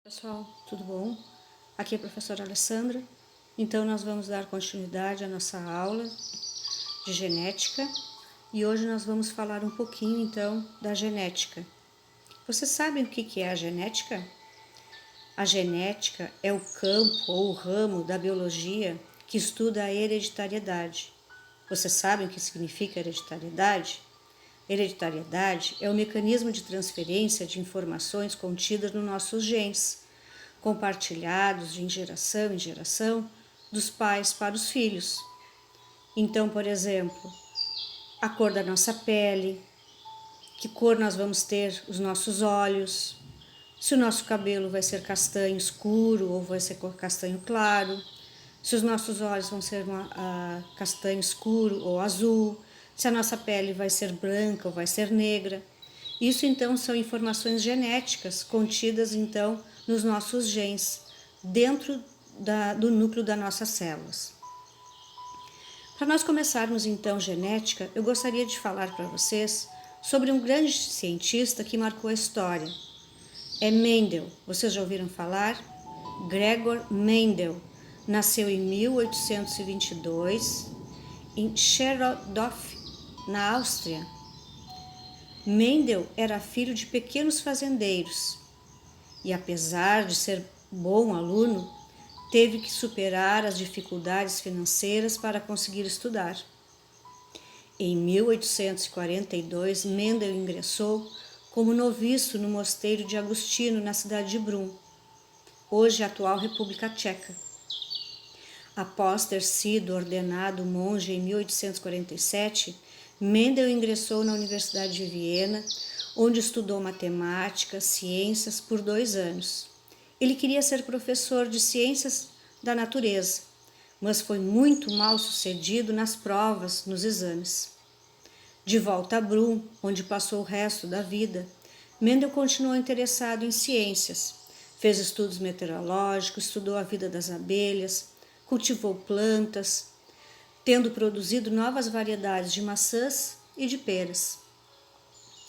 Pessoal, tudo bom? Aqui é a professora Alessandra. Então nós vamos dar continuidade à nossa aula de genética e hoje nós vamos falar um pouquinho então da genética. Vocês sabem o que é a genética? A genética é o campo ou o ramo da biologia que estuda a hereditariedade. Vocês sabem o que significa hereditariedade? Hereditariedade é o mecanismo de transferência de informações contidas nos nossos genes, compartilhados de geração em geração, dos pais para os filhos. Então, por exemplo, a cor da nossa pele, que cor nós vamos ter os nossos olhos, se o nosso cabelo vai ser castanho escuro ou vai ser cor castanho claro, se os nossos olhos vão ser castanho escuro ou azul, se a nossa pele vai ser branca ou vai ser negra. Isso então são informações genéticas contidas então nos nossos genes, dentro do núcleo das nossas células. Para nós começarmos então genética, eu gostaria de falar para vocês sobre um grande cientista que marcou a história. É Mendel. Vocês já ouviram falar? Gregor Mendel nasceu em 1822 em Scherdorf, na Áustria. Mendel era filho de pequenos fazendeiros e, apesar de ser bom aluno, teve que superar as dificuldades financeiras para conseguir estudar. Em 1842, Mendel ingressou como noviço no mosteiro de Agostino, na cidade de Brum, hoje a atual República Tcheca. Após ter sido ordenado monge em 1847, Mendel ingressou na Universidade de Viena, onde estudou matemática, ciências por 2 anos. Ele queria ser professor de ciências da natureza, mas foi muito mal sucedido nas provas, nos exames. De volta a Brum, onde passou o resto da vida, Mendel continuou interessado em ciências. Fez estudos meteorológicos, estudou a vida das abelhas, cultivou plantas, tendo produzido novas variedades de maçãs e de peras.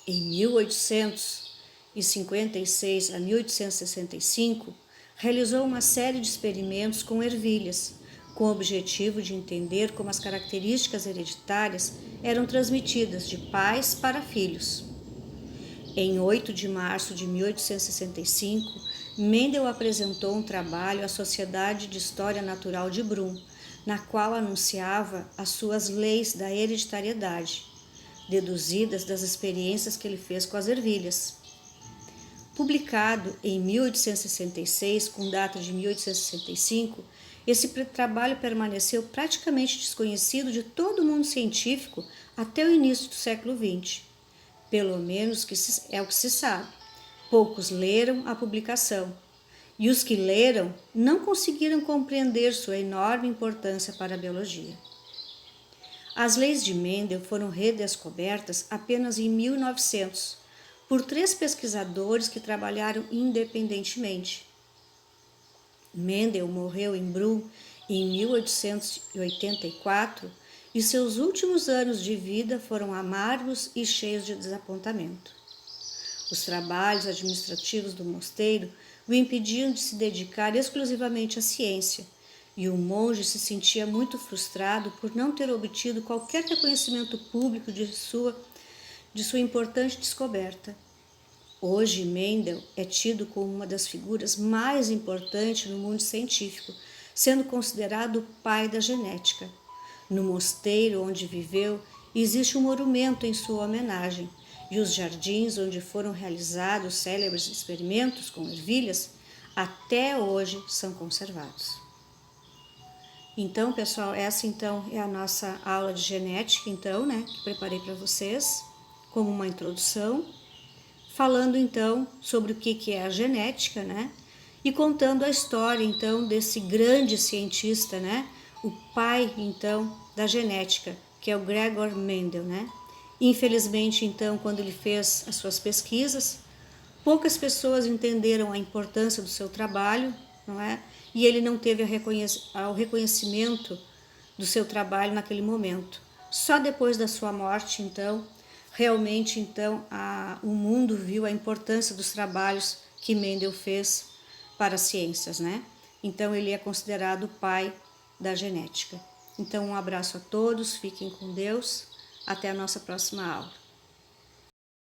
Em 1856 a 1865, realizou uma série de experimentos com ervilhas, com o objetivo de entender como as características hereditárias eram transmitidas de pais para filhos. Em 8 de março de 1865, Mendel apresentou um trabalho à Sociedade de História Natural de Brum, na qual anunciava as suas leis da hereditariedade, deduzidas das experiências que ele fez com as ervilhas. Publicado em 1866, com data de 1865, esse trabalho permaneceu praticamente desconhecido de todo o mundo científico até o início do século XX. Pelo menos é o que se sabe. Poucos leram a publicação, e os que leram não conseguiram compreender sua enorme importância para a biologia. As leis de Mendel foram redescobertas apenas em 1900, por 3 pesquisadores que trabalharam independentemente. Mendel morreu em Brum em 1884 e seus últimos anos de vida foram amargos e cheios de desapontamento. Os trabalhos administrativos do mosteiro o impediam de se dedicar exclusivamente à ciência, e o monge se sentia muito frustrado por não ter obtido qualquer reconhecimento público de sua importante descoberta. Hoje, Mendel é tido como uma das figuras mais importantes no mundo científico, sendo considerado o pai da genética. No mosteiro onde viveu, existe um monumento em sua homenagem, e os jardins onde foram realizados célebres experimentos com ervilhas até hoje são conservados. Então, pessoal, essa então é a nossa aula de genética, então, que preparei para vocês como uma introdução, falando então sobre o que é a genética, e contando a história então desse grande cientista, o pai então da genética, que é o Gregor Mendel, Infelizmente, então, quando ele fez as suas pesquisas, poucas pessoas entenderam a importância do seu trabalho, E ele não teve o reconhecimento do seu trabalho naquele momento. Só depois da sua morte, então, realmente, então, o mundo viu a importância dos trabalhos que Mendel fez para as ciências, né? Então ele é considerado o pai da genética. Então um abraço a todos, fiquem com Deus, até a nossa próxima aula.